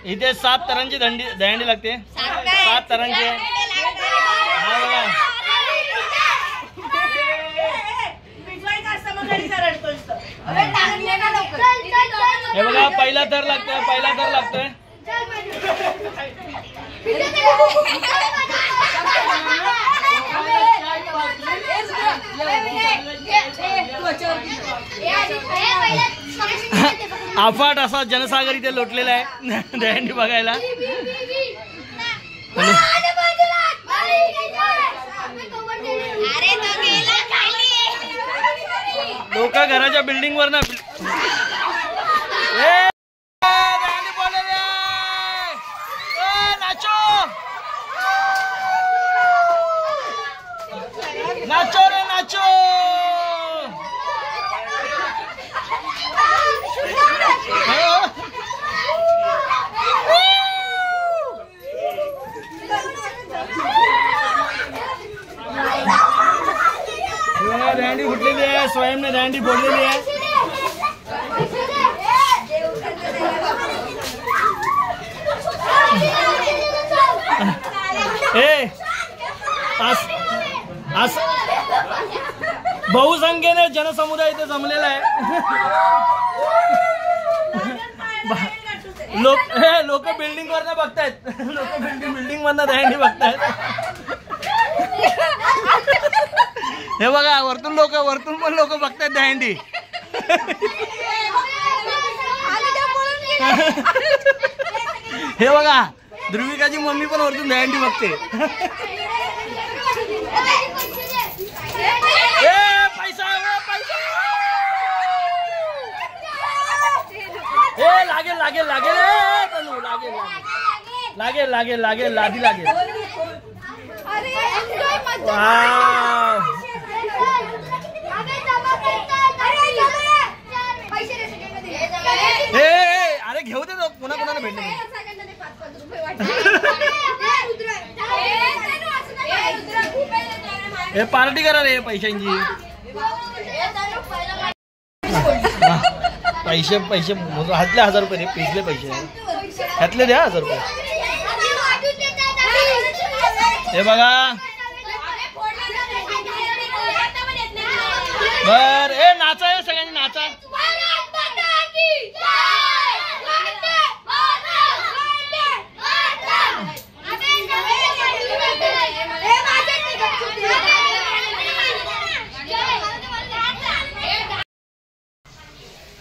इथे 7 तरांची दहीहंडी लागते, 7 तरांची। हे बघा पहिला थर लागतोय, पहिला थर लागतोय। अफाट असा जनसागर इथे लोटलेला आहे दहीहंडी बघायला। लोक घराच्या बिल्डिंग वर ना नाचो रे नाचो। दहीहंडी फुटलेली आहे, स्वयंने दहीहंडी फोडलेली आहे। बहुसंख्येने जनसमुदाय इथे जमलेला आहे। लोक बिल्डिंग वरनं बघतायत, लोक बिल्डिंग वरनं दहीहंडी बघतायत। हे बघा वरतून पण लोक बघतायत दहीहंडी। हे बघा ध्रुविकाची मम्मी पण वरतून दहीहंडी बघते। लागेल लागेल लागेल लागेल लागेल लागेल लादी लागेल। अरे घेऊ दे कोणा कोणाला भेटले। हे पार्टी करा रे पैशांची। पैसे पैसे हातले 1000 रुपये रे, पिजले पैसे ह्यातले द्या 1000 रुपये। हे बघा बर ए नाचा आहे सगळ्यांनी नाचा।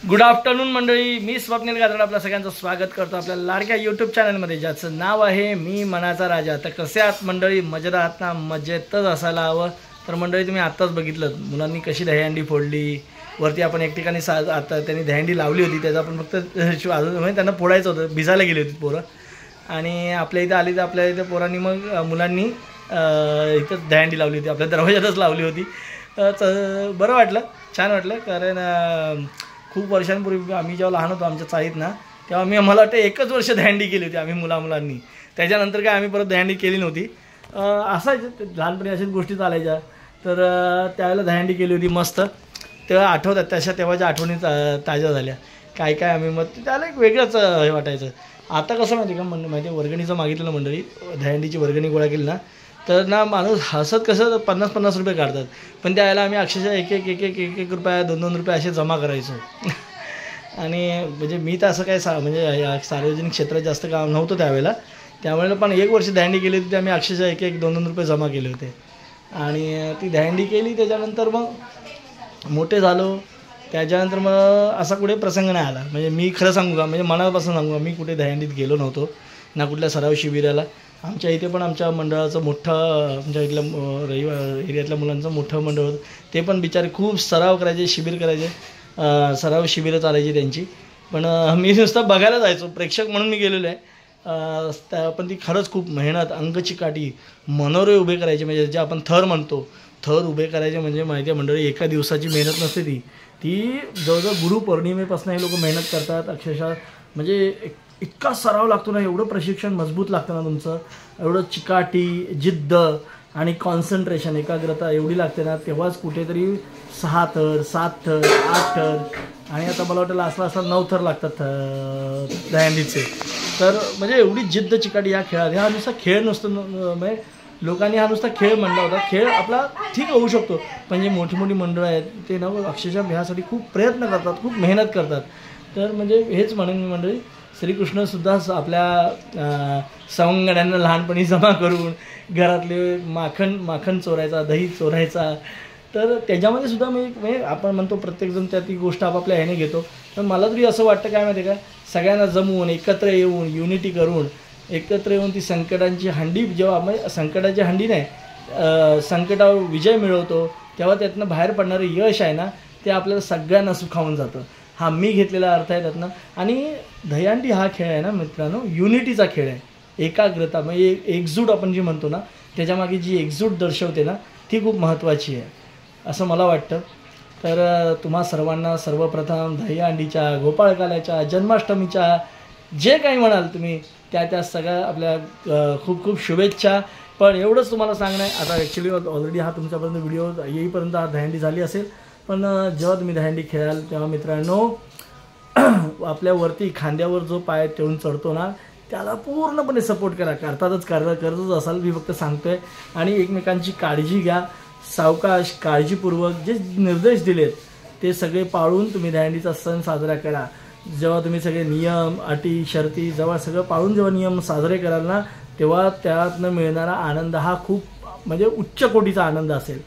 गुड आफ्टरनून मंडळी, मी स्वप्नील गाजड आपल्या सगळ्यांचं स्वागत करतो आपल्या लाडक्या यूट्यूब चॅनलमध्ये, ज्याचं नाव आहे मी मनाचा राजा। तर कसे आहात मंडळी? मजेत आहात ना? मजेतच असायला हवं। तर मंडळी तुम्ही आत्ताच बघितलं मुलांनी कशी दहीहंडी फोडली। वरती आपण एक ठिकाणी आता त्यांनी दहीहंडी लावली होती, त्याचा आपण फक्त म्हणजे त्यांना फोडायचं होतं, भिजायला गेली होती पोरं। आणि आपल्या इथं आली तर आपल्या इथं पोरांनी मग मुलांनी इथं दहीहंडी लावली होती, आपल्या दरवाजातच लावली होती। बरं वाटलं, छान वाटलं। कारण खूप वर्षांपूर्वी आम्ही जेव्हा लहान होतो आमच्या चाळीत ना, तेव्हा मला वाटतं 1च वर्ष दहीहंडी केली होती आम्ही मुलांनी। त्याच्यानंतर काय आम्ही परत दहीहंडी केली नव्हती। असायचं लहानपणी अशाच गोष्टी चालायच्या। तर त्यावेळेला दहीहंडी केली होती मस्त, तेव्हा आठवतात तशा तेव्हाच्या आठवणी ताज्या झाल्या। काय काय आम्ही मग त्याला एक वेगळंच हे वाटायचं। आता कसं माहिती का माहिती वर्गणीचं मागितलं मंडळी, दहीहंडीची वर्गणी गोळा केली ना, तर ना माणूस हसत कसं 50-50 रुपये काढतात, पण त्यावेळेला आम्ही अक्षरशः एक रुपया 2-2 रुपये असे जमा करायचो। आणि म्हणजे मी तर असं काय म्हणजे सार्वजनिक क्षेत्रात जास्त काम नव्हतं त्यावेळेला, त्यामुळे पण 1 वर्ष दहीहंडी केली होती, आम्ही अक्षरशः 1-2 रुपये जमा केले होते। आणि ती दहीहंडी केली, त्याच्यानंतर मग मोठे झालो, त्याच्यानंतर मग असा कुठे प्रसंग नाही आला। म्हणजे मी खरं सांगू का, म्हणजे मनापासून सांगू का, मी कुठे दहीहंडीत गेलो नव्हतो ना, कुठल्या सराव शिबिराला। आमच्या इथे पण आमच्या मंडळाचं मोठं, आमच्या इथल्या एरियातल्या मुलांचं मोठं मंडळ होतं, ते पण बिचारे खूप सराव करायचे, शिबिर करायचे, सराव शिबिरं चालायची त्यांची। पण मी नुसतं बघायला जायचो, प्रेक्षक म्हणून मी गेलेलो आहे। पण ती खरंच खूप मेहनत, अंगचिकाटी, मनोरे उभे करायचे, म्हणजे जे आपण थर म्हणतो, थर उभे करायचे म्हणजे माहिती आहे मंडळी, एका दिवसाची मेहनत नसते ती। ती जवळजवळ गुरुपौर्णिमेपासून हे लोक मेहनत करतात अक्षरशः. म्हणजे इतका सराव लागतो ना, एवढं प्रशिक्षण मजबूत लागतं ना तुमचं, एवढं चिकाटी, जिद्द आणि कॉन्सन्ट्रेशन, एकाग्रता एवढी लागते ना, तेव्हाच कुठेतरी 6 थर, 7 थर, 8 थर आणि आता मला वाटतं असला 9 थर लागतात दहीहंडीचे. तर म्हणजे एवढी जिद्द चिकाटी या खेळात. हा नुसता खेळ नसतो, म्हणजे लोकांनी हा नुसता खेळ म्हणला होता. खेळ आपला ठीक होऊ शकतो, पण जे मोठी मोठी मंडळं आहेत ते ना अक्षरशः ह्यासाठी खूप प्रयत्न करतात, खूप मेहनत करतात. तर म्हणजे हेच म्हणेन मी मंडळी, श्रीकृष्णसुद्धा आपल्या सवंगड्यांना लहानपणी जमा करून घरातले माखन चोरायचा, दही चोरायचा. तर त्याच्यामध्ये सुद्धा मी आपण म्हणतो प्रत्येकजण त्या ती गोष्ट आपापल्या ह्याने घेतो. पण मला तरी असं वाटतं काय माहिती आहे का, सगळ्यांना जमवून एकत्र येऊन युनिटी करून एकत्र येऊन ती संकटांची हंडी, जेव्हा म्हणजे संकटाची हंडी नाही, संकटावर विजय मिळवतो तेव्हा त्यातनं बाहेर पडणारं यश आहे ना, ते आपल्याला सगळ्यांना सुखावून जातं. हा मी घेतलेला अर्थ आहे त्यातनं. आणि दहीहंडी हा खेळ आहे ना मित्रांनो, युनिटीचा खेळ आहे. एकाग्रता म्हणजे एकजूट आपण जी म्हणतो ना, त्याच्यामागे जी एकजूट दर्शवते ना, ती खूप महत्त्वाची आहे असं मला वाटतं. तर तुम्हा सर्वांना सर्वप्रथम दहीहंडीच्या, गोपाळकाल्याच्या, जन्माष्टमीच्या, जे काही म्हणाल तुम्ही त्या सगळ्या आपल्या खूप खूप शुभेच्छा. पण एवढंच तुम्हाला सांगणं आहे, आता ॲक्च्युली ऑलरेडी हा तुमच्यापर्यंत व्हिडिओ येईपर्यंत हा दहीहंडी झाली असेल. पण जेव्हा तुम्ही दहीहंडी खेळाल तेव्हा मित्रांनो, आपल्यावरती खांद्यावर जो पाय ठेवून चढतो ना, त्याला पूर्णपणे सपोर्ट करा. करतच असाल, मी फक्त सांगतो आहे. आणि एकमेकांची काळजी घ्या, सावकाश काळजीपूर्वक जे निर्देश दिलेत ते सगळे पाळून तुम्ही दहीहंडीचा सण साजरा करा. जेव्हा तुम्ही सगळे नियम, अटी, शर्ती जेव्हा सगळं पाळून जेव्हा नियम साजरे कराल ना, तेव्हा त्यातनं मिळणारा आनंद हा खूप म्हणजे उच्च कोटीचा आनंद असेल.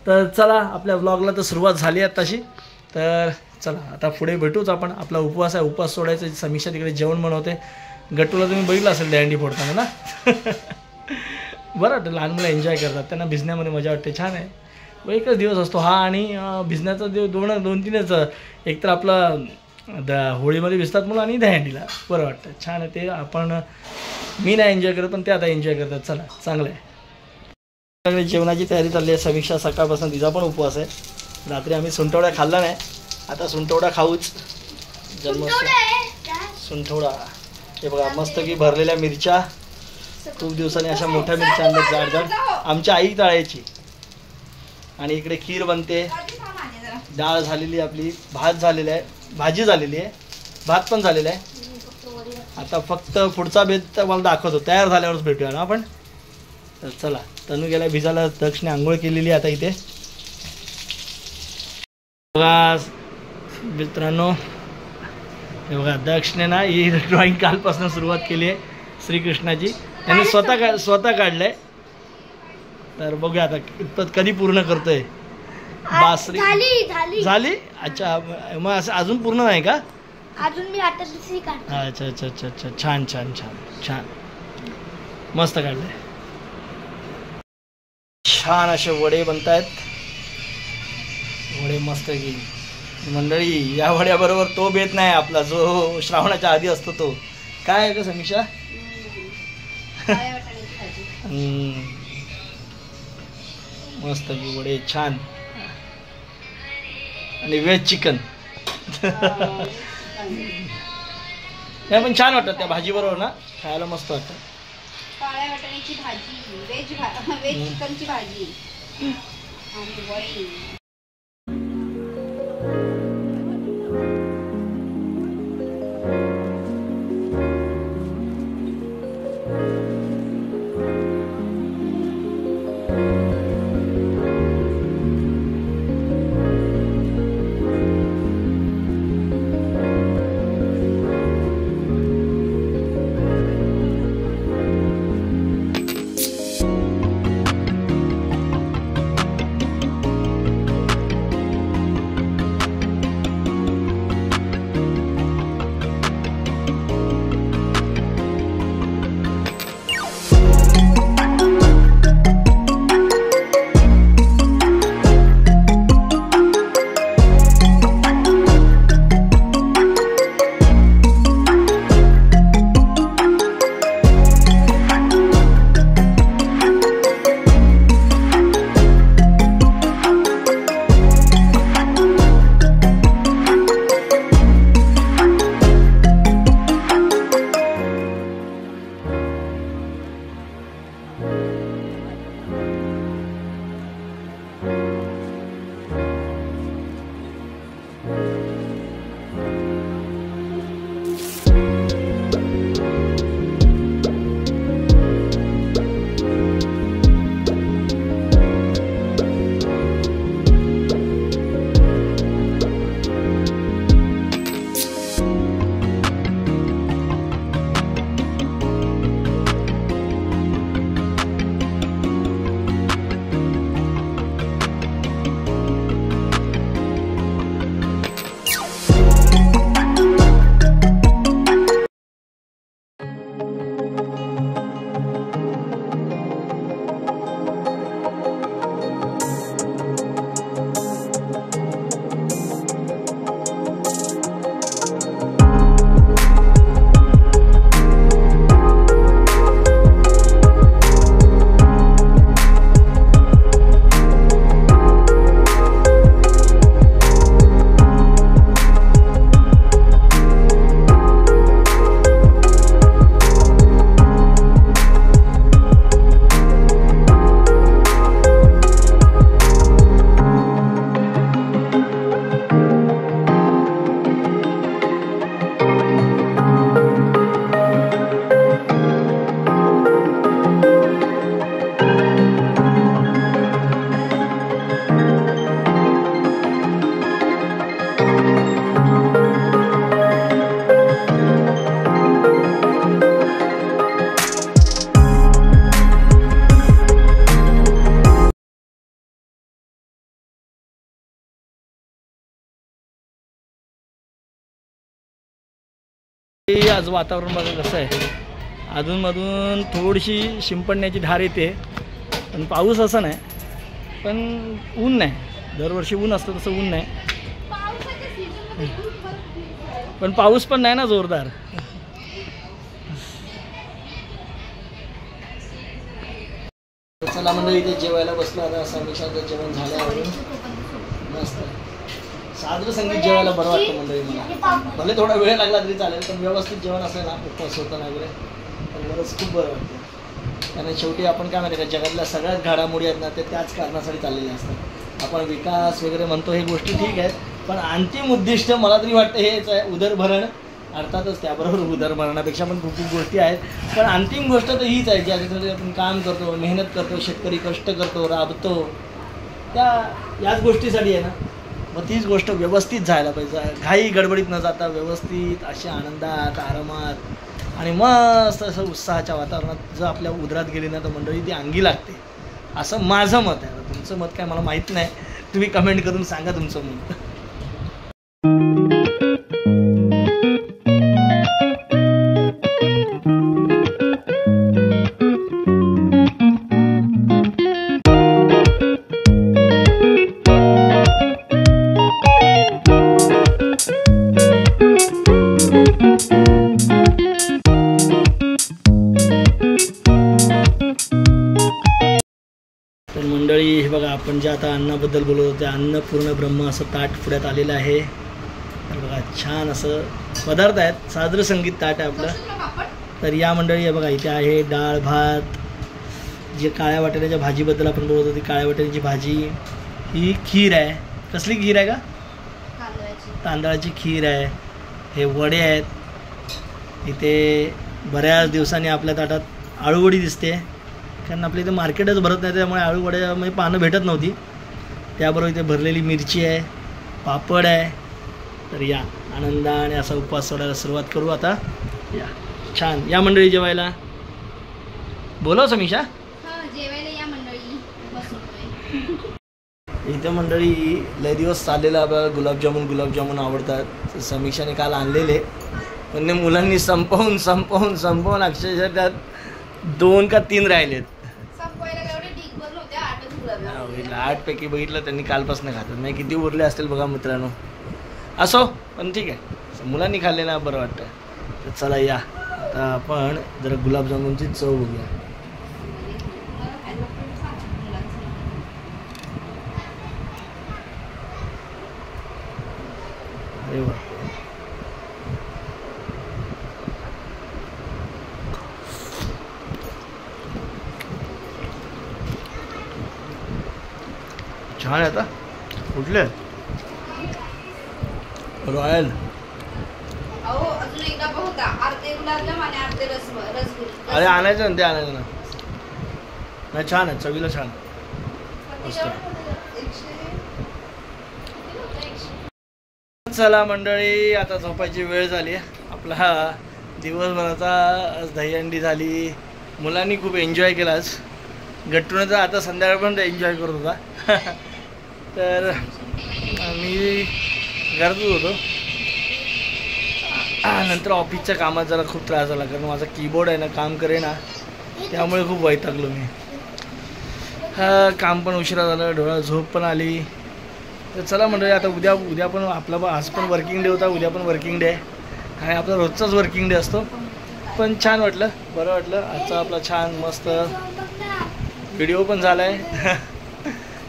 तर चला, आपल्या व्लॉगला तर सुरुवात झाली आहे तशी. तर चला आता पुढे भेटूच आपण. आपला उपवास आहे, उपवास सोडायचं. समीक्षा तिकडे जेवण बनवते. गट्टूला तुम्ही बघितलं असेल दहीहंडी फोडताना ना. बरं वाटतं, लहान मुलं एन्जॉय करतात, त्यांना भिजण्यामध्ये मजा वाटते. छान आहे. एकच दिवस असतो हा, आणि भिजण्याचा दोन तीनच. एक तर आपला होळीमध्ये भिजतात मुलं आणि दहीहंडीला बरं वाटतं, छान आहे ते. आपण मी नाही एन्जॉय करत, पण ते आता एन्जॉय करतात. चला, चांगलं आहे. जेवणाची तयारी चालली आहे. समीक्षा सकाळपासून तिचा पण उपवास आहे. रात्री आम्ही सुंठवडा खाल्ला नाही, आता सुंठवडा खाऊच. सुंठवडा हे बघा, मस्त की भरलेल्या मिरच्या, खूप दिवसांनी अशा मोठ्या मिरच्या आणल्या जाड जाड, आमच्या आई तळायची. आणि इकडे खीर बनते, डाळ झालेली आपली, भात झालेला आहे, भाजी झालेली आहे, भात पण झालेला आहे. आता फक्त पुढचा बेत तर मला दाखवतो, तयार झाल्यावरच भेटूया ना आपण. तर चला, तनू गेला भिजायला, दक्षने आंघोळ केलेली आता इथे बघा मित्रांनो. हे बघा, दक्षने ना ही ड्रॉइंग कालपासून सुरुवात केली आहे श्रीकृष्णाची. त्यांनी स्वतः काढलंय. तर बघूया आता कितपत कधी पूर्ण करतोय. बासरी झाली. अच्छा, मग असं अजून पूर्ण नाही का? अजून मी आता दुसरी काढतो. अच्छा अच्छा अच्छा अच्छा, छान छान छान छान, मस्त काढलंय. छान असे वडे बनतायत. वडे मस्त की मंडळी. या वड्याबरोबर तो बेत नाही आपला जो श्रावणाच्या आधी असतो तो. काय आहे का समीक्षा? मस्त की वडे छान, आणि व्हेज चिकन. नाही पण छान वाटतं त्या भाजी बरोबर ना, खायला मस्त वाटतं. काळ्या वाटाण्याची भाजी, व्हेज चिकनची भाजी आणि वडी. आज वातावरण बघा कसं आहे, अधूनमधून थोडीशी शिंपडण्याची धार येते, पण पाऊस असं नाही, पण ऊन नाही. दरवर्षी ऊन असतं तसं ऊन नाही, पण पाऊस पण नाही ना जोरदार. चला मंडळी, इथे जेवायला बसलो. आता समीक्षाचं जेवण झाल्यावरून मस्त साजरं संगीत जेवायला बरं वाटतं मंडळी. मला भले थोडा वेळ लागला तरी चालेल, पण व्यवस्थित जेवण असेल ना, उपवास होतं वगैरे, तर बरंच खूप बरं वाटतं. कारण शेवटी आपण काय माहिती का, जगातल्या सगळ्याच घडामोडी आहेत ना, ते त्याच कारणासाठी चाललेले असतात. आपण विकास वगैरे म्हणतो, हे गोष्टी ठीक आहेत, पण अंतिम उद्दिष्ट मला तरी वाटतं हेच आहे, उदरभरण. अर्थातच त्याबरोबर उदरभरणापेक्षा पण खूप खूप गोष्टी आहेत, पण अंतिम गोष्ट तर हीच आहे, ज्याच्यासाठी आपण काम करतो, मेहनत करतो, शेतकरी कष्ट करतो, राबतो, याच गोष्टीसाठी आहे ना. मग तीच गोष्ट व्यवस्थित जायला पाहिजे, घाई गडबडीत न जाता व्यवस्थित अशी आनंदात, आरामात आणि मस्त असं उत्साहाच्या वातावरणात जर आपल्या उदरात गेली ना, तर मंडळी ती अंगी लागते, असं माझं मत आहे. तुमचं मत काय मला माहीत नाही, तुम्ही कमेंट करून सांगा तुमचं मत. तर मंडळी, हे बघा, आपण जे आता अन्नाबद्दल बोलत होतो, ते अन्न पूर्ण ब्रह्म असं ताट पुढ्यात आलेलं आहे. तर बघा, छान असं पदार्थ आहेत, साजरं संगीत ताट आहे आपलं. तर या मंडळी, हे बघा, इथे आहे डाळ भात, जे काळ्या वाटाण्याच्या भाजीबद्दल आपण बोलत होतो, ती काळ्या वाटाण्याची भाजी, ही खीर आहे. कसली खीर आहे का? तांदळाची खीर आहे. हे वडे आहेत. इथे बऱ्याच दिवसांनी आपल्या ताटात आळूवडी दिसते, कारण आपल्या इथे मार्केटच भरत नाही, त्यामुळे आळू वड्यामध्ये पानं भेटत नव्हती. त्याबरोबर इथे भरलेली मिरची आहे, पापड आहे. तर या आनंदाने असा उपवास सोडायला सुरुवात करू आता. या छान, या मंडळी जेवायला. बोलव समीक्षा, जेवायला या मंडळी. इथे मंडळी लय दिवस चाललेलं आपल्याला गुलाबजामुन आवडतात. समीक्षाने काल आणलेले, पण ते मुलांनी संपवून अक्षरशः त्यात 2 का 3 राहिलेत. 8 पैकी बघितलं त्यांनी कालपासून खातात, नाही किती उरले असतील बघा मित्रांनो. असो, पण ठीक आहे, मुलांनी खाल्ले ना बरं वाटतं. तर चला या, आता आपण जरा गुलाबजामुनची चव बघूया. अरे वा, छान आहे. आता कुठले रॉयल? अजून एक डबा होता, अर्धे गुलाबजाम आणि अर्धे रसगुल्ला. अरे आणायचं ना, ते आणायचं ना. नाही, छान आहे, चवीला छान. चला मंडळी, आता झोपायची वेळ झाली. आपला दिवसभराचा दहीहंडी झाली. मुलांनी खूप एन्जॉय केला आज. गट्टूनचा आता संध्याकाळपर्यंत एन्जॉय करत होता. तर मी घरातच होतो. नंतर ऑफिसच्या कामात जरा खूप त्रास झाला, कारण माझा कीबोर्ड आहे ना, काम करे ना, त्यामुळे खूप वैतागलो मी. काम पण उशिरा झालं, डोळ्यात झोप पण आली. तर चला मंडळी, आता उद्या पण आपला आज पण वर्किंग डे होता, उद्या पण वर्किंग डे आहे, आणि आपला रोजचाच वर्किंग डे असतो. पण छान वाटलं, बरं वाटलं. आजचा आपला छान मस्त व्हिडिओ पण झाला आहे.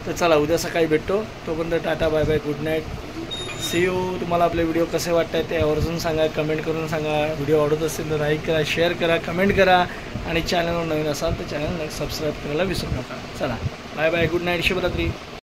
तर चला, उद्या सकाळी भेटतो. तोपर्यंत tata, bye bye, good night, see you. तुम्हाला आपले व्हिडिओ कसे वाटत आहेत ते आवर्जून सांगा, कमेंट करून सांगा. व्हिडिओ आवडत असेल तर लाईक करा, शेअर करा, कमेंट करा, आणि चॅनलवर नवीन असाल तर चॅनल सबस्क्राईब करायला विसरू नका. चला, बाय बाय, गुड नाईट, शुभरात्री.